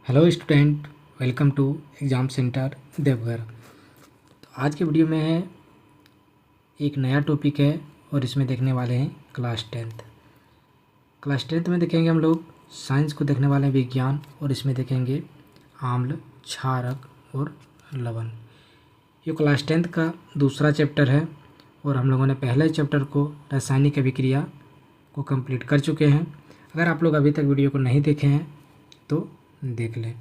Hello student, welcome to exam centre Deoghar. तो आज के वीडियो में है एक नया टॉपिक है और इसमें देखने वाले हैं क्लास टेंथ में देखेंगे हम लोग साइंस को देखने वाले हैं विज्ञान, और इसमें देखेंगे आम्ल, क्षारक और लवण। ये क्लास टेंथ का दूसरा चैप्टर है और हम लोगों ने पहले चैप्टर को रासायनिक अभिक्रिया को कंप्लीट कर चुके हैं। अगर आप लोग अभी तक वीडियो को नहीं देखे हैं तो देख लें।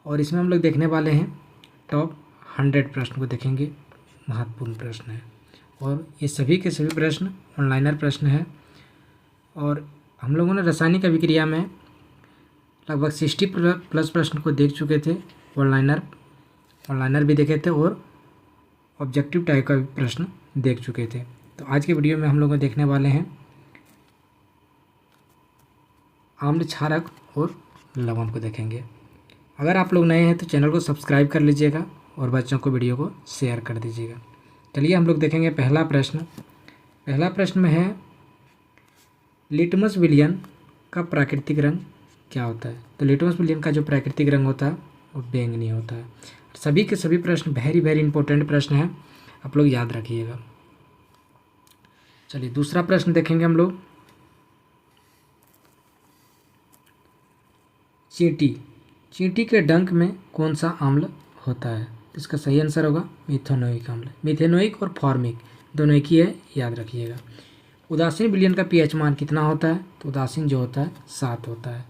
और इसमें हम लोग देखने वाले हैं टॉप 100 प्रश्न को देखेंगे, महत्वपूर्ण प्रश्न है और ये सभी के सभी प्रश्न ऑनलाइनर प्रश्न है। और हम लोगों ने रासायनिक अभिक्रिया में लगभग 60 प्लस प्रश्न को देख चुके थे। ऑनलाइनर भी देखे थे और ऑब्जेक्टिव टाइप का भी प्रश्न देख चुके थे। तो आज के वीडियो में हम लोग देखने वाले हैं आम्ल, क्षारक और लवण को देखेंगे। अगर आप लोग नए हैं तो चैनल को सब्सक्राइब कर लीजिएगा और बच्चों को वीडियो को शेयर कर दीजिएगा। चलिए हम लोग देखेंगे पहला प्रश्न में है लिटमस विलयन का प्राकृतिक रंग क्या होता है। तो लिटमस विलयन का जो प्राकृतिक रंग होता है वो बैंगनी होता है। सभी के सभी प्रश्न वेरी इंपॉर्टेंट प्रश्न हैं, आप लोग याद रखिएगा। चलिए दूसरा प्रश्न देखेंगे हम लोग। चींटी के डंक में कौन सा अम्ल होता है। इसका सही आंसर होगा मिथेनोइक अम्ल। मिथेनोइक और फॉर्मिक दोनों एक ही है, याद रखिएगा। उदासीन विलयन का पीएच मान कितना होता है। तो उदासीन जो होता है 7 होता है।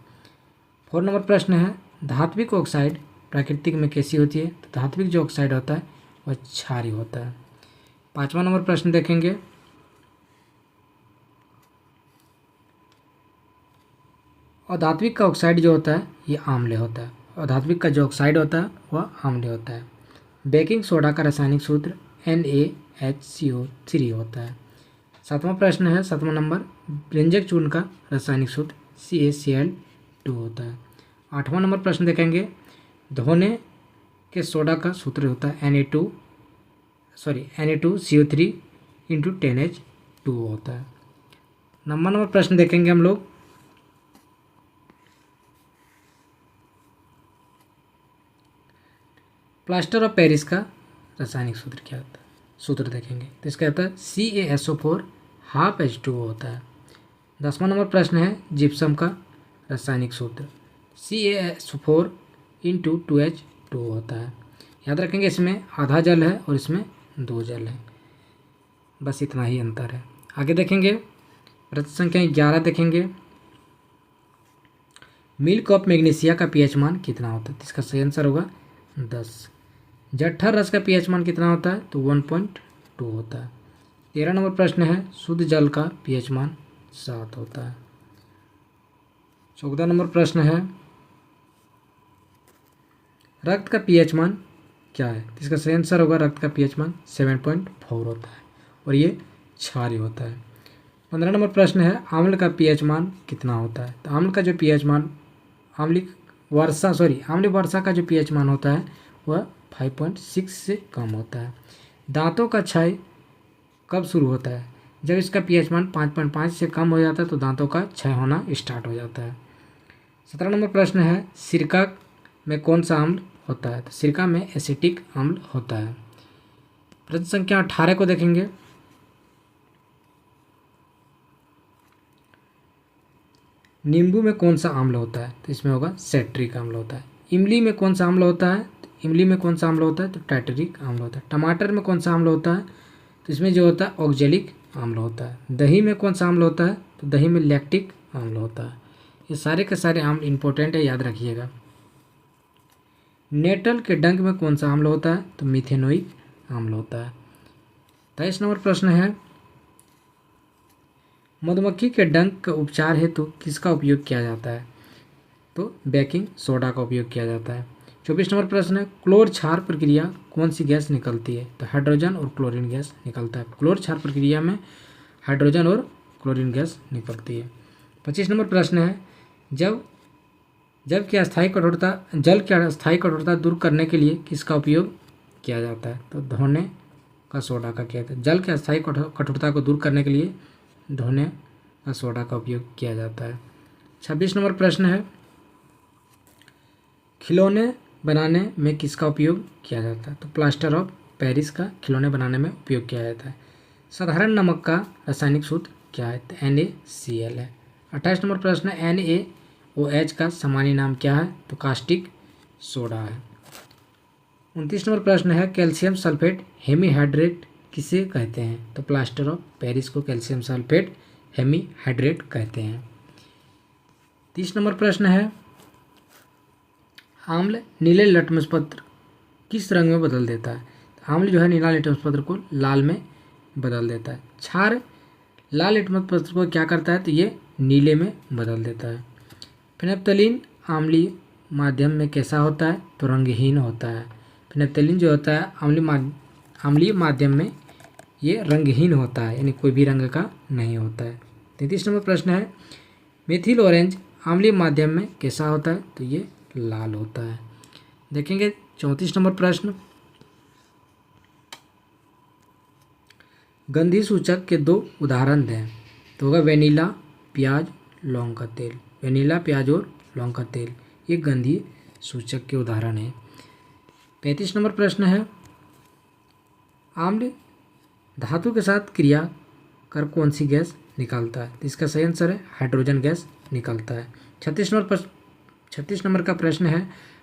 4 नंबर प्रश्न है धात्विक ऑक्साइड प्राकृतिक में कैसी होती है। तो धात्विक जो ऑक्साइड होता है वह क्षारीय होता है। 5वां नंबर प्रश्न देखेंगे अधात्विक का ऑक्साइड जो होता है ये आम्लीय होता है। अधात्विक का जो ऑक्साइड होता है वह आम्लीय होता है। बेकिंग सोडा का रासायनिक सूत्र NaHCO3 होता है। 7वां प्रश्न है 7वां नंबर व्यंजक चूर्ण का रासायनिक सूत्र CaCl2 होता है। 8वां नंबर प्रश्न देखेंगे धोने के सोडा का सूत्र होता है Na2CO3 × 10H2 होता है। 9वां नंबर प्रश्न देखेंगे हम लोग प्लास्टर ऑफ पेरिस का रासायनिक सूत्र क्या होता है। सूत्र देखेंगे तो इसका होता है CaSO4 ½ H2O होता है। 10वां नंबर प्रश्न है जिप्सम का रासायनिक सूत्र CaSO4 × 2H2O होता है। याद रखेंगे इसमें आधा जल है और इसमें 2 जल है, बस इतना ही अंतर है। आगे देखेंगे प्रश्न संख्या 11 देखेंगे मिल्क ऑफ मैग्नीशिया का पीएच मान कितना होता है। इसका सही आंसर होगा 10। जठर रस का पीएच मान कितना होता है। तो 1.2 होता है। 13 नंबर प्रश्न है शुद्ध जल का पीएच मान 7 होता है। 14 नंबर प्रश्न है रक्त का पीएच मान क्या है। इसका सही आंसर होगा रक्त का पीएच मान 7.4 होता है और ये क्षारीय होता है। 15 नंबर प्रश्न है आम्ल का पीएच मान कितना होता है। तो आम्ल का जो पीएच मान आम्लिक वर्षा का जो पीएच मान होता है वह 5.6 से कम होता है। दांतों का क्षय कब शुरू होता है। जब इसका पीएच मान 5.5 से कम हो जाता है तो दांतों का क्षय होना स्टार्ट हो जाता है। 17 नंबर प्रश्न है सिरका में कौन सा अम्ल होता है। तो सिरका में एसिटिक अम्ल होता है। प्रश्न संख्या 18 को देखेंगे नींबू में कौन सा अम्ल होता है। तो इसमें होगा सेट्रिक अम्ल होता है। इमली में कौन सा अम्ल होता है। तो इमली में कौन सा अम्ल होता है। तो टाइटरिक अम्ल होता है। टमाटर में कौन सा अम्ल होता है। तो इसमें जो होता है ऑक्जेलिक अम्ल होता है। दही में कौन सा अम्ल होता है। तो दही में लैक्टिक अम्ल होता है। ये सारे के सारे अम्ल इंपॉर्टेंट है, याद रखिएगा। नेटल के डंक में कौन सा अम्ल होता है। तो मिथेनोइक अम्ल होता है। 23 नंबर प्रश्न है मधुमक्खी के डंक का उपचार हेतु किसका उपयोग किया जाता है। तो बेकिंग सोडा का उपयोग किया जाता है। 24 नंबर प्रश्न है क्लोर क्षार प्रक्रिया कौन सी गैस निकलती है। तो हाइड्रोजन और क्लोरीन गैस निकलता है। क्लोर क्षार प्रक्रिया में हाइड्रोजन और क्लोरीन गैस निकलती है। 25 नंबर प्रश्न है जल की अस्थायी कठोरता दूर करने के लिए किसका उपयोग किया जाता है। तो धोने का सोडा का किया जाता है। जल की अस्थायी कठोरता को दूर करने के लिए धोने का सोडा का उपयोग किया जाता है। 26 नंबर प्रश्न है खिलौने बनाने में किसका उपयोग किया जाता है? तो प्लास्टर ऑफ पेरिस का खिलौने बनाने में उपयोग किया जाता है। साधारण नमक का रासायनिक सूत्र क्या है? तो NaCl है। 28 नंबर प्रश्न है NaOH का सामान्य नाम क्या है? तो कास्टिक सोडा है। 29 नंबर प्रश्न है कैल्शियम सल्फेट हेमीहाइड्रेट किसे कहते हैं? तो प्लास्टर ऑफ पेरिस को कैल्शियम सल्फेट हेमीहाइड्रेट कहते हैं। 30 नंबर प्रश्न है आम्ल नीले लिटमस पत्र किस रंग में बदल देता है? आम्ल जो है नीला लिटमस पत्र को लाल में बदल देता है। क्षार लाल लिटमस पत्र को क्या करता है? तो ये नीले में बदल देता है। फिनेप्थलीन आम्लीय माध्यम में कैसा होता है? तो रंगहीन होता है। फिनेप्थलीन जो होता है अम्लीय माध्यम में ये रंगहीन होता है, यानी कोई भी रंग का नहीं होता है। 33 नंबर प्रश्न है मेथिल ऑरेंज अम्लीय माध्यम में कैसा होता है? तो ये लाल होता है। देखेंगे 34 नंबर प्रश्न गंधी सूचक के 2 उदाहरण दें। तो होगा वेनिला, प्याज, लौंग का तेल। वेनिला, प्याज और लौंग का तेल ये गंधी सूचक के उदाहरण हैं। 35 नंबर प्रश्न है आम्ल धातु के साथ क्रिया कर कौन सी गैस निकालता है? तो इसका सही आंसर है हाइड्रोजन गैस निकलता है। 36 नंबर का प्रश्न है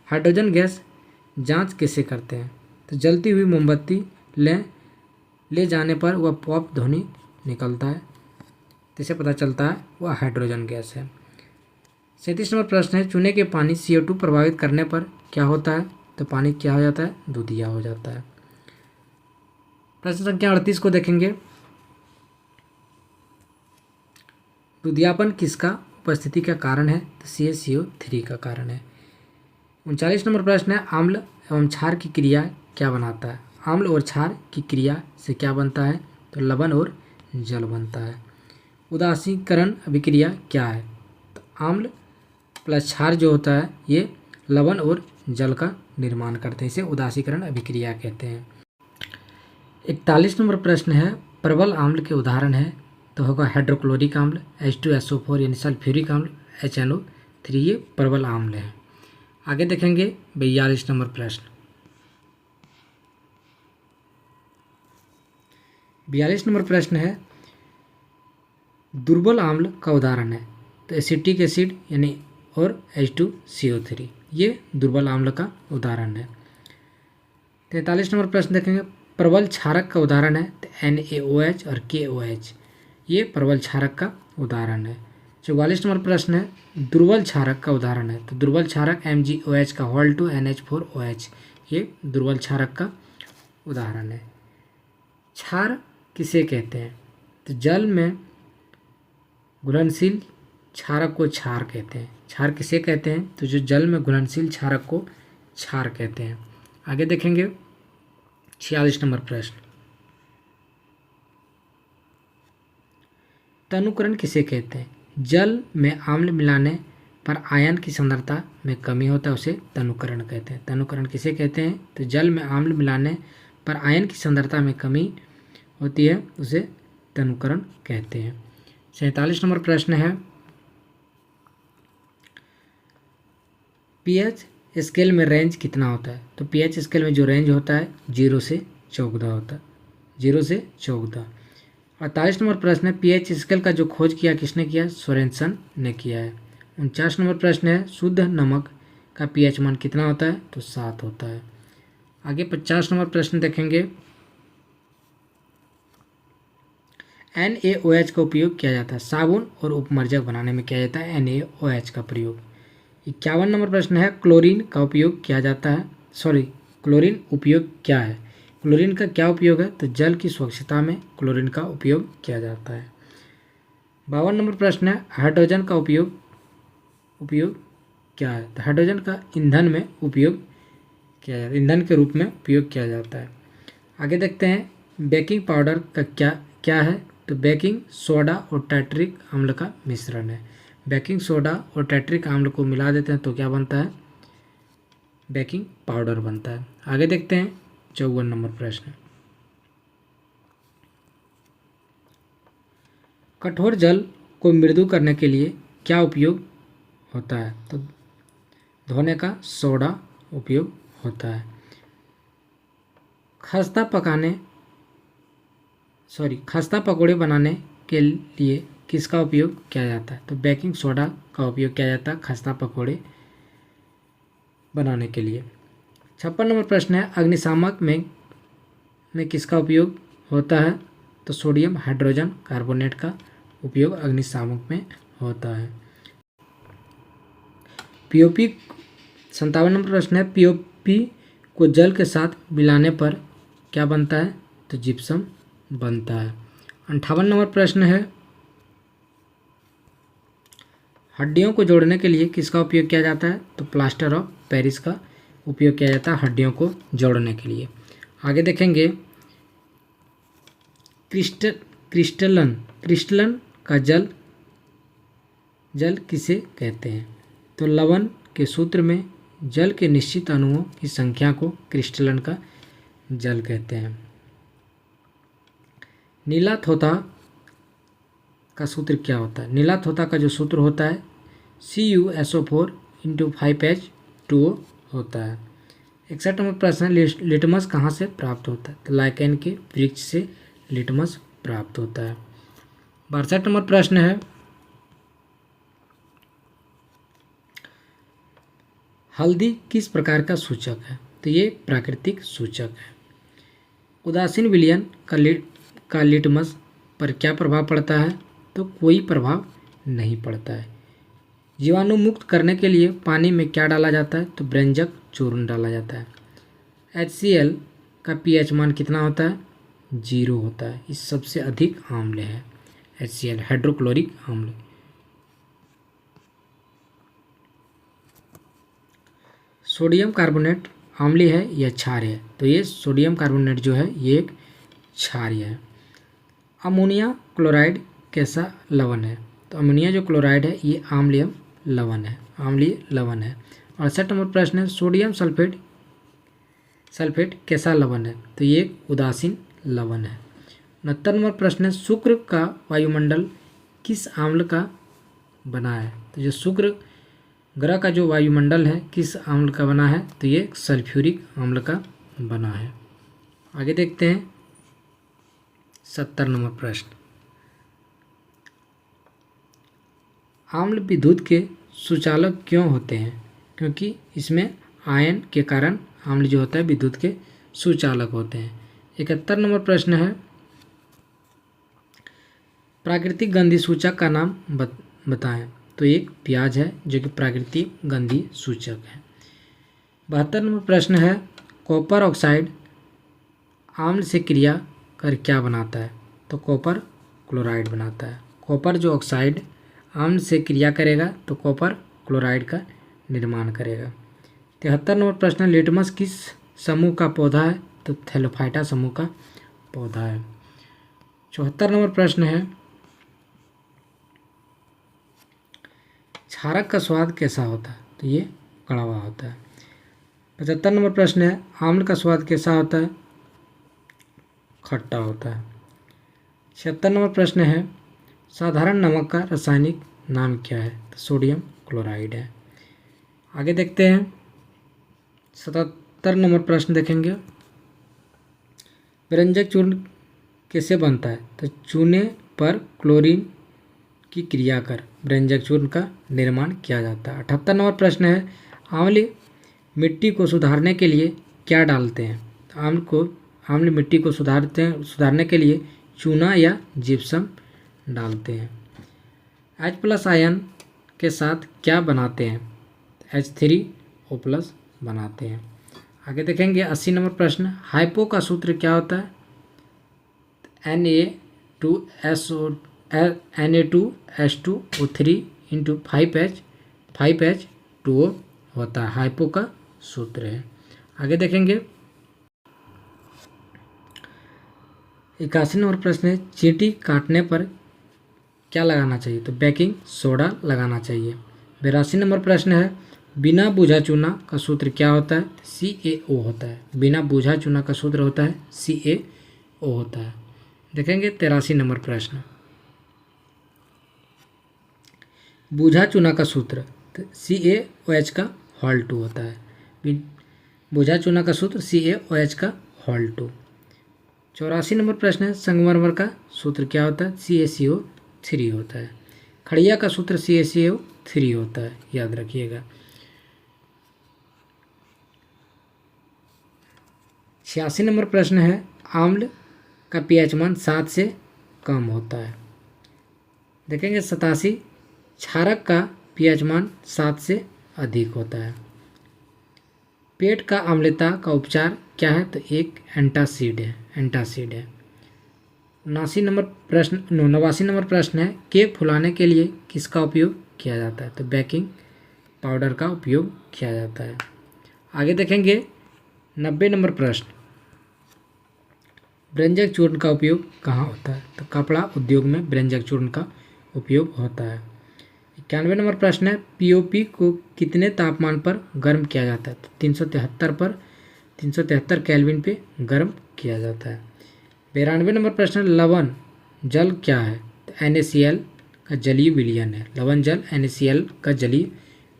हाइड्रोजन गैस जांच कैसे करते हैं? तो जलती हुई मोमबत्ती ले जाने पर वह पॉप ध्वनि निकलता है, जिससे पता चलता है वह हाइड्रोजन गैस है। 37 नंबर प्रश्न है चूने के पानी CO2 प्रभावित करने पर क्या होता है? तो पानी क्या हो जाता है? दूधिया हो जाता है। प्रश्न संख्या 38 को देखेंगे दूधियापन किसका उपस्थिति का कारण है? तो CaCO3 का कारण है। 39 नंबर प्रश्न है आम्ल एवं क्षार की क्रिया क्या बनाता है? आम्ल और क्षार की क्रिया से क्या बनता है? तो लवण और जल बनता है। उदासीकरण अभिक्रिया क्या है? तो आम्ल प्लस क्षार जो होता है ये लवण और जल का निर्माण करते हैं, इसे उदासीकरण अभिक्रिया कहते हैं। 41 नंबर प्रश्न है प्रबल आम्ल के उदाहरण है। तो होगा हाइड्रोक्लोरिक आम्ल, H2SO4 यानी सल्फ्यूरिक आम्ल, HNO3 ये प्रबल आम्ल है। आगे देखेंगे 42 नंबर प्रश्न। 42 नंबर प्रश्न है दुर्बल आम्ल का उदाहरण है। तो एसिटिक एसिड यानी और H2CO3 ये दुर्बल आम्ल का उदाहरण है। 43 नंबर प्रश्न देखेंगे प्रबल क्षारक का उदाहरण है। तो NaOH और KOH ये प्रबल क्षारक का उदाहरण है। 44 नंबर प्रश्न है दुर्बल क्षारक का उदाहरण है। तो दुर्बल क्षारक MgOH का Hol2 NH4OH ये दुर्बल क्षारक का उदाहरण है। क्षार किसे कहते हैं? तो जल में घुलनशील क्षारक को क्षार कहते हैं। क्षार किसे कहते हैं? तो जो जल में घुलनशील क्षारक को क्षार कहते हैं। आगे देखेंगे 46 नंबर प्रश्न तनुकरण किसे कहते हैं? जल में आम्ल मिलाने पर आयन की सांद्रता में कमी होता है, उसे तनुकरण कहते हैं। तनुकरण किसे कहते हैं? तो जल में आम्ल मिलाने पर आयन की सांद्रता में कमी होती है, उसे तनुकरण कहते हैं। 47 नंबर प्रश्न है pH स्केल में रेंज कितना होता है? तो pH स्केल में जो रेंज होता है 0 से 14 होता है, 0 से 14। 48 नंबर प्रश्न है pH स्केल का जो खोज किया किसने किया? सोरेनसन ने किया है। 49 नंबर प्रश्न है शुद्ध नमक का pH मान कितना होता है? तो 7 होता है। आगे 50 नंबर प्रश्न देखेंगे NaOH का उपयोग किया जाता है साबुन और उपमर्जक बनाने में किया जाता है NaOH का प्रयोग। 51 नंबर प्रश्न है क्लोरीन का उपयोग किया जाता है क्लोरीन उपयोग क्या है? क्लोरीन का क्या उपयोग है? तो जल की स्वच्छता में क्लोरीन का उपयोग किया जाता है। 52 नंबर प्रश्न है हाइड्रोजन का उपयोग क्या है? तो हाइड्रोजन का ईंधन में उपयोग किया जाता है, ईंधन के रूप में उपयोग किया जाता है। आगे देखते हैं बेकिंग पाउडर का क्या है? तो बेकिंग सोडा और टाइट्रिक अम्ल का मिश्रण है। बेकिंग सोडा और टाइट्रिक अम्ल को मिला देते हैं तो क्या बनता है? बेकिंग पाउडर बनता है। आगे देखते हैं 54 नंबर प्रश्न कठोर जल को मृदु करने के लिए क्या उपयोग होता है? तो धोने का सोडा उपयोग होता है। खस्ता पकौड़े बनाने के लिए किसका उपयोग किया जाता है? तो बेकिंग सोडा का उपयोग किया जाता है खस्ता पकौड़े बनाने के लिए। 56 नंबर प्रश्न है, अग्निशामक में किसका उपयोग होता है? तो सोडियम हाइड्रोजन कार्बोनेट का उपयोग अग्निशामक में होता है। पीओपी 57 नंबर प्रश्न है, पीओपी को जल के साथ मिलाने पर क्या बनता है? तो जिप्सम बनता है। 58 नंबर प्रश्न है, हड्डियों को जोड़ने के लिए किसका उपयोग किया जाता है? तो प्लास्टर ऑफ पेरिस का उपयोग किया जाता है हड्डियों को जोड़ने के लिए। आगे देखेंगे, क्रिस्टलन का जल किसे कहते हैं? तो लवण के सूत्र में जल के निश्चित अणुओं की संख्या को क्रिस्टलन का जल कहते हैं। नीला थोथा का सूत्र क्या होता है? नीला थोथा का जो सूत्र होता है CuSO4 × 5H2O होता है। 61 नंबर प्रश्न, लिटमस कहाँ से प्राप्त होता है? तो लाइकेन के वृक्ष से लिटमस प्राप्त होता है। 62 नंबर प्रश्न है, हल्दी किस प्रकार का सूचक है? तो ये प्राकृतिक सूचक है। उदासीन विलयन का लिटमस पर क्या प्रभाव पड़ता है? तो कोई प्रभाव नहीं पड़ता है। जीवाणु मुक्त करने के लिए पानी में क्या डाला जाता है? तो ब्रेंजक चूर्ण डाला जाता है। HCl का pH मान कितना होता है? 0 होता है। इस सबसे अधिक अम्ल है HCl, हाइड्रोक्लोरिक अम्ल। सोडियम कार्बोनेट अम्लीय है या क्षार्य है? तो ये सोडियम कार्बोनेट जो है ये एक क्षार्य है। अमोनिया क्लोराइड कैसा लवण है? तो अमोनिया जो क्लोराइड है ये अम्लीय लवण है, अम्लीय लवण है। 68 नंबर प्रश्न है, सोडियम सल्फेट कैसा लवण है? तो ये एक उदासीन लवण है। 69 नंबर प्रश्न है, शुक्र का वायुमंडल किस अम्ल का बना है? तो जो शुक्र ग्रह का जो वायुमंडल है किस अम्ल का बना है? तो ये सल्फ्यूरिक अम्ल का बना है। आगे देखते हैं 70 नंबर प्रश्न, अम्ल विद्युत के सुचालक क्यों होते हैं? क्योंकि इसमें आयन के कारण अम्ल जो होता है विद्युत के सुचालक होते हैं। 71 नंबर प्रश्न है, प्राकृतिक गंधी सूचक का नाम बताएं। तो एक प्याज है जो कि प्राकृतिक गंधी सूचक है। 72 नंबर प्रश्न है, कॉपर ऑक्साइड अम्ल से क्रिया कर क्या बनाता है? तो कॉपर क्लोराइड बनाता है। कॉपर जो ऑक्साइड अम्ल से क्रिया करेगा तो कॉपर क्लोराइड का निर्माण करेगा। 73 नंबर प्रश्न, लिटमस किस समूह का पौधा है? तो थैलोफाइटा समूह का पौधा है। 74 नंबर प्रश्न है, क्षारक का स्वाद कैसा होता है? तो ये कड़वा होता है। 75 नंबर प्रश्न है, आम्ल का स्वाद कैसा होता है? खट्टा होता है। 76 नंबर प्रश्न है, साधारण नमक का रासायनिक नाम क्या है? तो सोडियम क्लोराइड है। आगे देखते हैं 77 नंबर प्रश्न देखेंगे, व्यंजक चूर्ण कैसे बनता है? तो चूने पर क्लोरीन की क्रिया कर व्यंजक चूर्ण का निर्माण किया जाता है। 78 नंबर प्रश्न है, आम्ल मिट्टी को सुधारने के लिए क्या डालते हैं? आम्ल मिट्टी को सुधारने के लिए चूना या जिप्सम डालते हैं। H+ आयन के साथ क्या बनाते हैं? H3O+ बनाते हैं। आगे देखेंगे 80 नंबर प्रश्न, हाइपो का सूत्र क्या होता है? Na2S2O3 × 5H2O होता है, हाइपो का सूत्र है। आगे देखेंगे 81 नंबर प्रश्न है, चींटी काटने पर क्या लगाना चाहिए? तो बेकिंग सोडा लगाना चाहिए। 82 नंबर प्रश्न है, बिना बूझा चूना का सूत्र क्या होता है? CaO होता है। बिना बूझा चूना का सूत्र होता है CaO होता है। देखेंगे 83 नंबर प्रश्न, बूझा चूना का सूत्र CaOH का होल 2 होता है। बोझा चूना का सूत्र CaOH का होल 2। 84 नंबर प्रश्न है, संगमरमर का सूत्र क्या होता है? CaCO3 होता है। खड़िया का सूत्र CaCO3 होता है, याद रखिएगा। 86 नंबर प्रश्न है, आम्ल का pH मान 7 से कम होता है। देखेंगे 87, क्षारक का pH मान 7 से अधिक होता है। पेट का अम्लता का उपचार क्या है? तो एक एंटासिड है, एंटासिड है। 89 नंबर प्रश्न है, केक फुलाने के लिए किसका उपयोग किया जाता है? तो बेकिंग पाउडर का उपयोग किया जाता है। आगे देखेंगे 90 नंबर प्रश्न, व्यंजक चूर्ण का उपयोग कहाँ होता है? तो कपड़ा उद्योग में व्यंजक चूर्ण का उपयोग होता है। 91 नंबर प्रश्न है, पीओपी को कितने तापमान पर गर्म किया जाता है? तो 373 केल्विन पे गर्म किया जाता है। 92 नंबर प्रश्न, लवण जल क्या है? तो NaCl का जलीय विलयन है। लवण जल NaCl का जलीय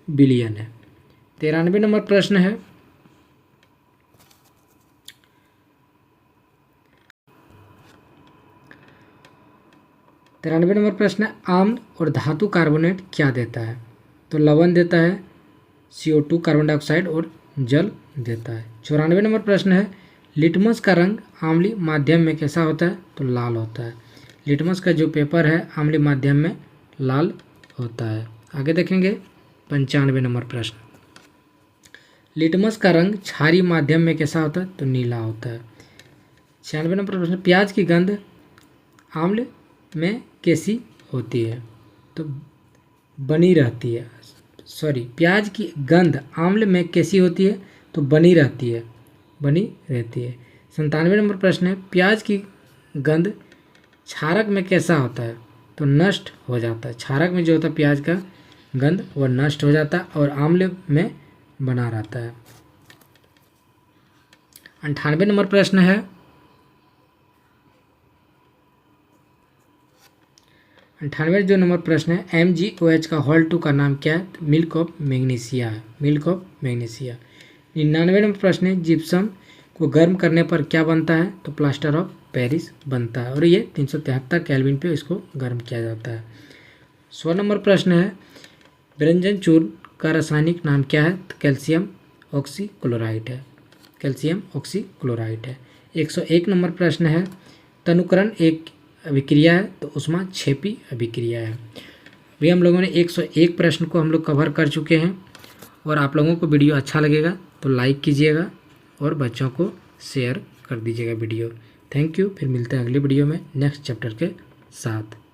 विलयन है। 93 नंबर प्रश्न है, आम्ल और धातु कार्बोनेट क्या देता है? तो लवण देता है, CO2 कार्बन डाइऑक्साइड और जल देता है। 94 नंबर प्रश्न है, लिटमस का रंग आम्लीय माध्यम में कैसा होता है? तो लाल होता है। लिटमस का जो पेपर है आम्लीय माध्यम में लाल होता है। आगे देखेंगे 95 नंबर प्रश्न, लिटमस का रंग क्षारीय माध्यम में कैसा होता है? तो नीला होता है। 96 नंबर प्रश्न, प्याज की गंध आम्ल में कैसी होती है? तो बनी रहती है। प्याज की गंध आम्ल में कैसी होती है? तो बनी रहती है, बनी रहती है। 97 नंबर प्रश्न है, प्याज की गंध क्षारक में कैसा होता है? तो नष्ट हो जाता है। क्षारक में जो होता है प्याज का गंध वह नष्ट हो जाता है और आम्ल में बना रहता है। 98 नंबर प्रश्न है, 98 जो नंबर प्रश्न है, MgOH का होल 2 का नाम क्या है? तो मिल्क ऑफ मैग्नीशिया है, मिल्क ऑफ मैग्नीशिया। 99 नंबर प्रश्न है, जिप्सम को गर्म करने पर क्या बनता है? तो प्लास्टर ऑफ पेरिस बनता है और ये 373 केल्विन पे इसको गर्म किया जाता है। 100 नंबर प्रश्न है, व्यंजन चूर्ण का रासायनिक नाम क्या है? तो कैल्शियम ऑक्सीक्लोराइड है, कैल्शियम ऑक्सीक्लोराइड है। 101 नंबर प्रश्न है, तनुकरण एक अभिक्रिया है तो ऊष्माक्षेपी अभिक्रिया है। अभी हम लोगों ने 101 प्रश्न को हम लोग कवर कर चुके हैं और आप लोगों को वीडियो अच्छा लगेगा तो लाइक कीजिएगा और बच्चों को शेयर कर दीजिएगा वीडियो। Thank you. फिर मिलते हैं अगली वीडियो में नेक्स्ट चैप्टर के साथ।